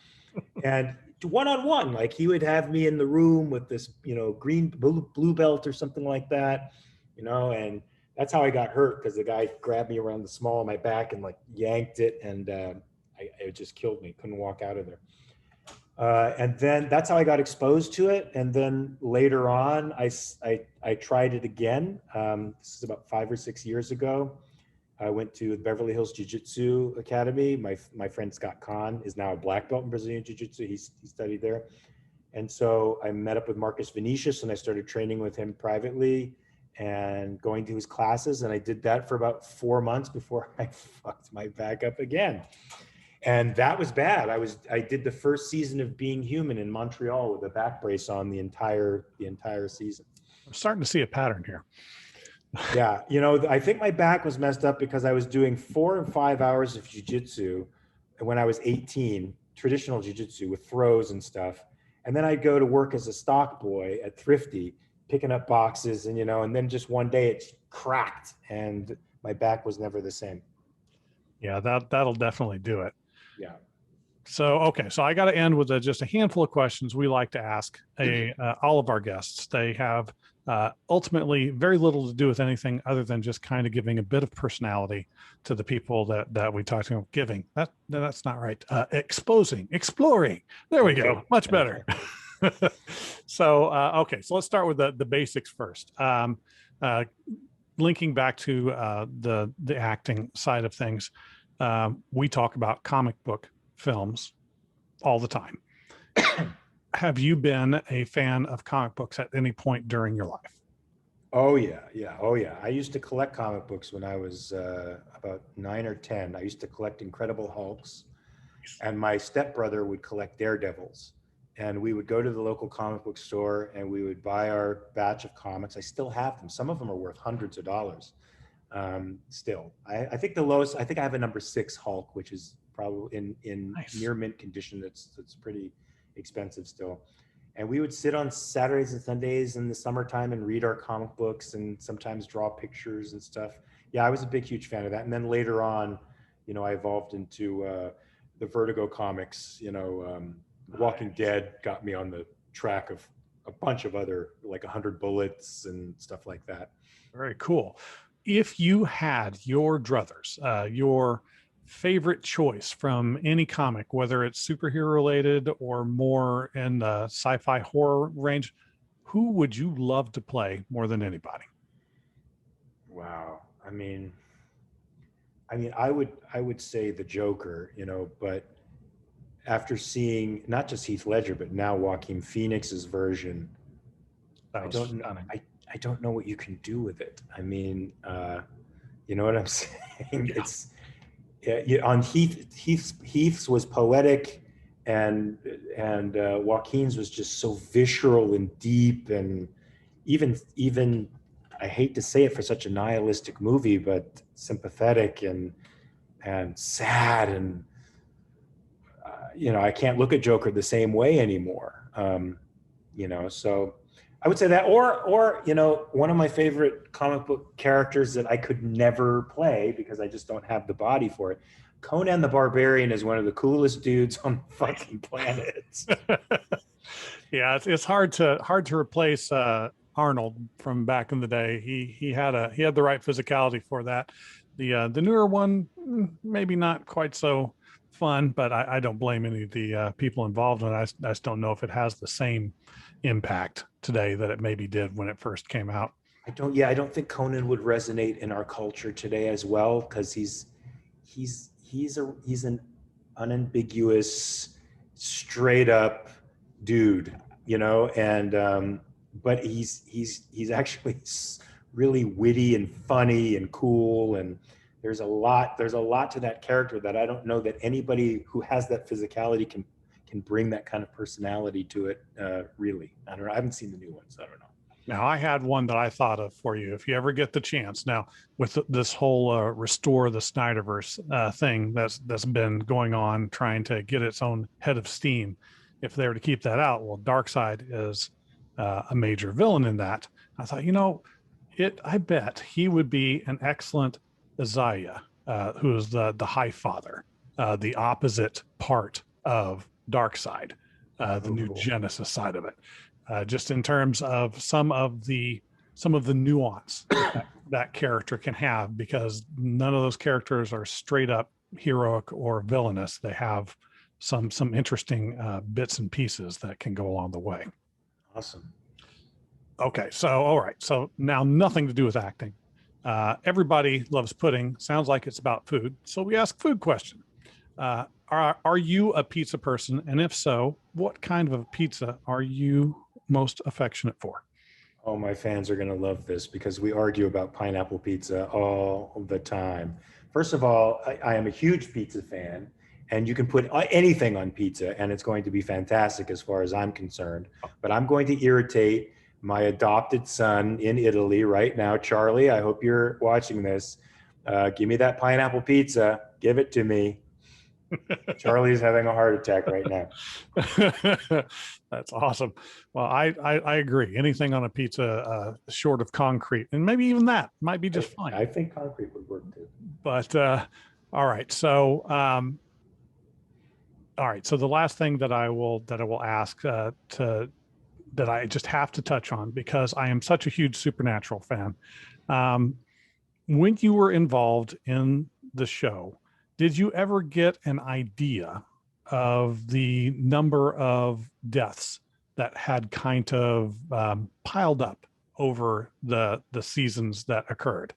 And one-on-one, like, he would have me in the room with this, green blue belt or something like that, and that's how I got hurt, because the guy grabbed me around the small of my back and yanked it, and it just killed me. Couldn't walk out of there. And then that's how I got exposed to it. And then later on, I tried it again. This is about 5 or 6 years ago. I went to the Beverly Hills Jiu-Jitsu Academy. My friend Scott Kahn is now a black belt in Brazilian Jiu-Jitsu. He studied there. And so I met up with Marcus Vinicius, and I started training with him privately and going to his classes. And I did that for about 4 months before I fucked my back up again. And that was bad. I did the first season of Being Human in Montreal with a back brace on the entire season. I'm starting to see a pattern here. Yeah. I think my back was messed up because I was doing 4 and 5 hours of jiu-jitsu when I was 18, traditional jiu-jitsu with throws and stuff. And then I'd go to work as a stock boy at Thrifty, picking up boxes, and, and then just one day it cracked and my back was never the same. Yeah, that'll definitely do it. Yeah. So, okay. So I got to end with just a handful of questions we like to ask all of our guests. They have ultimately very little to do with anything other than just kind of giving a bit of personality to the people that we talked about. Giving that's not right. Exposing, exploring. There we Okay. go. Much better. Okay. So okay, so let's start with the basics first. Uh, Linking back to the acting side of things, we talk about comic book films all the time. Have you been a fan of comic books at any point during your life? Oh yeah, yeah, oh yeah. I used to collect comic books when I was about 9 or 10. I used to collect Incredible Hulks, and my stepbrother would collect Daredevils. And we would go to the local comic book store and we would buy our batch of comics. I still have them. Some of them are worth hundreds of dollars. Still, I think the lowest. I think I have a number 6 Hulk, which is probably in Nice. near mint condition. That's pretty expensive still. And we would sit on Saturdays and Sundays in the summertime and read our comic books and sometimes draw pictures and stuff. Yeah, I was a big, huge fan of that. And then later on, I evolved into the Vertigo comics. Walking Dead got me on the track of a bunch of other, like 100 Bullets and stuff like that. Very cool. If you had your druthers, your favorite choice from any comic, whether it's superhero related or more in the sci-fi horror range, who would you love to play more than anybody? Wow. I mean, I would say the Joker, but after seeing not just Heath Ledger, but now Joaquin Phoenix's version, That I was don't know. stunning. I don't know what you can do with it. I mean, you know what I'm saying? Yeah. It's on Heath's was poetic, and Joaquin's was just so visceral and deep, and even I hate to say it for such a nihilistic movie, but sympathetic and sad, and I can't look at Joker the same way anymore. So I would say that, or one of my favorite comic book characters that I could never play because I just don't have the body for it. Conan the Barbarian is one of the coolest dudes on the fucking planet. Yeah, it's hard to replace Arnold from back in the day. He had the right physicality for that. The newer one, maybe not quite so fun, but I don't blame any of the people involved in it. I just don't know if it has the same impact today that it maybe did when it first came out. I don't think Conan would resonate in our culture today as well because he's an unambiguous, straight up dude, and but he's actually really witty and funny and cool, and there's a lot to that character that I don't know that anybody who has that physicality can bring that kind of personality to it. Really, I don't know. I haven't seen the new ones. I don't know. Now, I had one that I thought of for you if you ever get the chance. Now, with this whole restore the Snyderverse thing that's been going on, trying to get its own head of steam, if they were to keep that out, well, Darkseid is a major villain in that. I thought, I bet he would be an excellent Isaiah, who is the High Father, the opposite part of Darkseid, the Oh, new cool. Genesis side of it, just in terms of some of the nuance that character can have, because none of those characters are straight up heroic or villainous. They have some interesting bits and pieces that can go along the way. Awesome. Okay, so all right, so now nothing to do with acting. Everybody loves pudding. Sounds like it's about food, so we ask food question. Are you a pizza person? And if so, what kind of a pizza are you most affectionate for? Oh, my fans are going to love this because we argue about pineapple pizza all the time. First of all, I am a huge pizza fan, and you can put anything on pizza, and it's going to be fantastic as far as I'm concerned. But I'm going to irritate my adopted son in Italy right now. Charlie, I hope you're watching this. Give me that pineapple pizza. Give it to me. Charlie's having a heart attack right now. That's awesome. Well, I agree. Anything on a pizza short of concrete, and maybe even that might be just fine. I think concrete would work too. But all right, so all right, so the last thing that I will ask to that I just have to touch on because I am such a huge Supernatural fan. Um, when you were involved in the show, did you ever get an idea of the number of deaths that had kind of piled up over the seasons that occurred?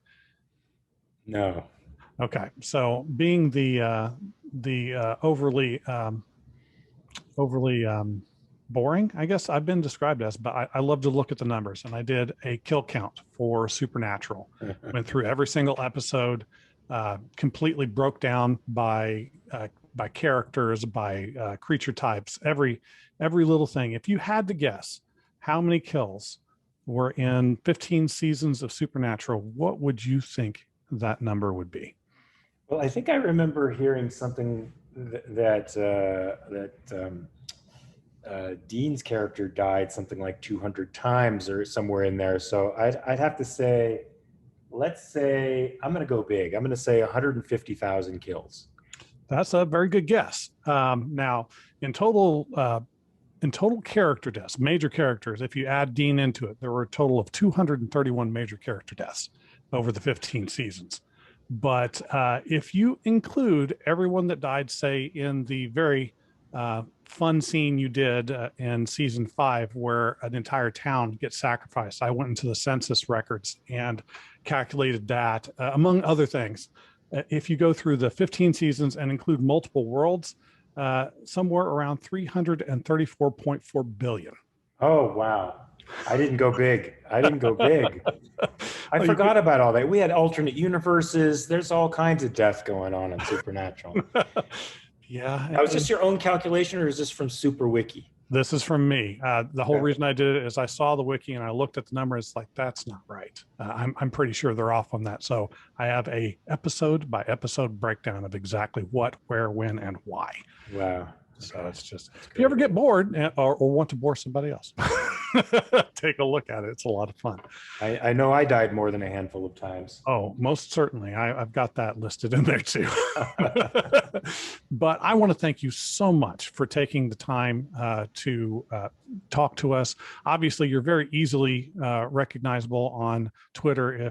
No. Okay, so being the overly boring, I guess I've been described as, but I love to look at the numbers, and I did a kill count for Supernatural. Went through every single episode, completely broke down by characters, by creature types, every little thing. If you had to guess how many kills were in 15 seasons of Supernatural, what would you think that number would be? Well, I think I remember hearing something Dean's character died something like 200 times or somewhere in there. So I'd have to say, let's say, I'm going to go big. I'm going to say 150,000 kills. That's a very good guess. Now, in total, character deaths, major characters, if you add Dean into it, there were a total of 231 major character deaths over the 15 seasons. But if you include everyone that died, say, in the very fun scene you did in season 5, where an entire town gets sacrificed, I went into the census records and calculated that, among other things. If you go through the 15 seasons and include multiple worlds, somewhere around 334.4 billion. Oh, wow. I didn't go big. I didn't go big. I forgot about all that. We had alternate universes. There's all kinds of death going on in Supernatural. Yeah. Now, is this your own calculation or is this from Super Wiki? This is from me. The whole reason I did it is I saw the wiki and I looked at the numbers. Like, that's not right. I'm pretty sure they're off on that. So I have a episode by episode breakdown of exactly what, where, when, and why. Wow. So it's just, if you ever get bored or want to bore somebody else, take a look at it. It's a lot of fun. I know I died more than a handful of times. Oh, most certainly. I've got that listed in there too. But I want to thank you so much for taking the time to talk to us. Obviously, you're very easily recognizable on Twitter.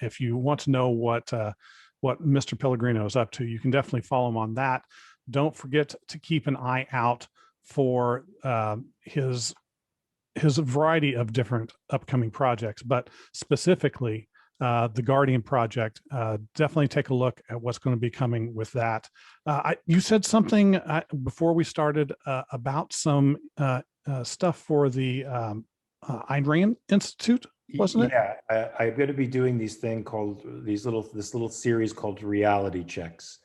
If you want to know what Mr. Pellegrino is up to, you can definitely follow him on that. Don't forget to keep an eye out for his variety of different upcoming projects, but specifically the Guardian project. Definitely take a look at what's going to be coming with that. You said something before we started about some stuff for the Ayn Institute, wasn't it? Yeah, I'm going to be doing this little series called reality checks.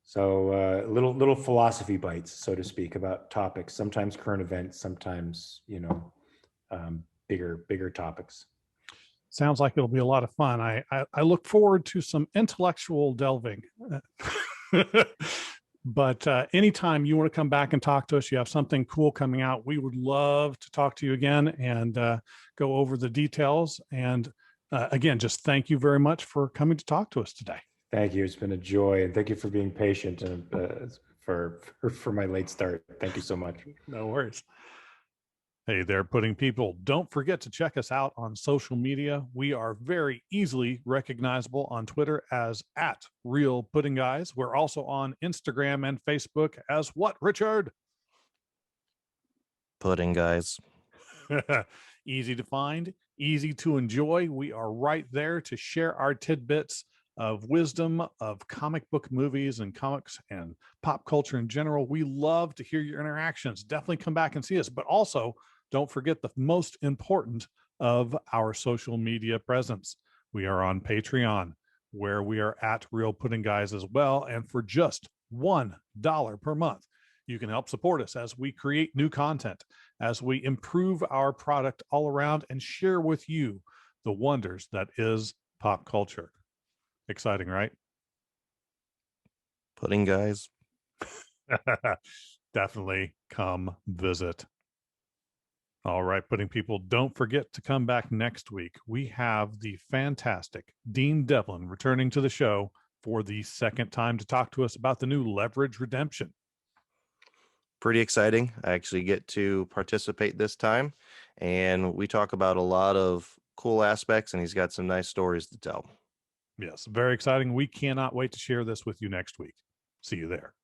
So little philosophy bites, so to speak, about topics, sometimes current events, sometimes, bigger topics. Sounds like it'll be a lot of fun. I look forward to some intellectual delving. But anytime you want to come back and talk to us, you have something cool coming out, we would love to talk to you again and go over the details. And again, just thank you very much for coming to talk to us today. Thank you. It's been a joy, and thank you for being patient and for my late start. Thank you so much. No worries. Hey there, pudding people. Don't forget to check us out on social media. We are very easily recognizable on Twitter as @RealPuddingGuys. We're also on Instagram and Facebook as what, Richard? Pudding Guys. Easy to find, easy to enjoy. We are right there to share our tidbits of wisdom of comic book movies and comics and pop culture in general. We love to hear your interactions. Definitely come back and see us, but also don't forget the most important of our social media presence. We are on Patreon, where we are @Real Pudding Guys as well. And for just $1 per month, you can help support us as we create new content, as we improve our product all around and share with you the wonders that is pop culture. Exciting, right? Pudding Guys. Definitely come visit. All right, pudding people, don't forget to come back next week. We have the fantastic Dean Devlin returning to the show for the second time to talk to us about the new Leverage Redemption. Pretty exciting. I actually get to participate this time. and we talk about a lot of cool aspects, and he's got some nice stories to tell. Yes, very exciting. We cannot wait to share this with you next week. See you there.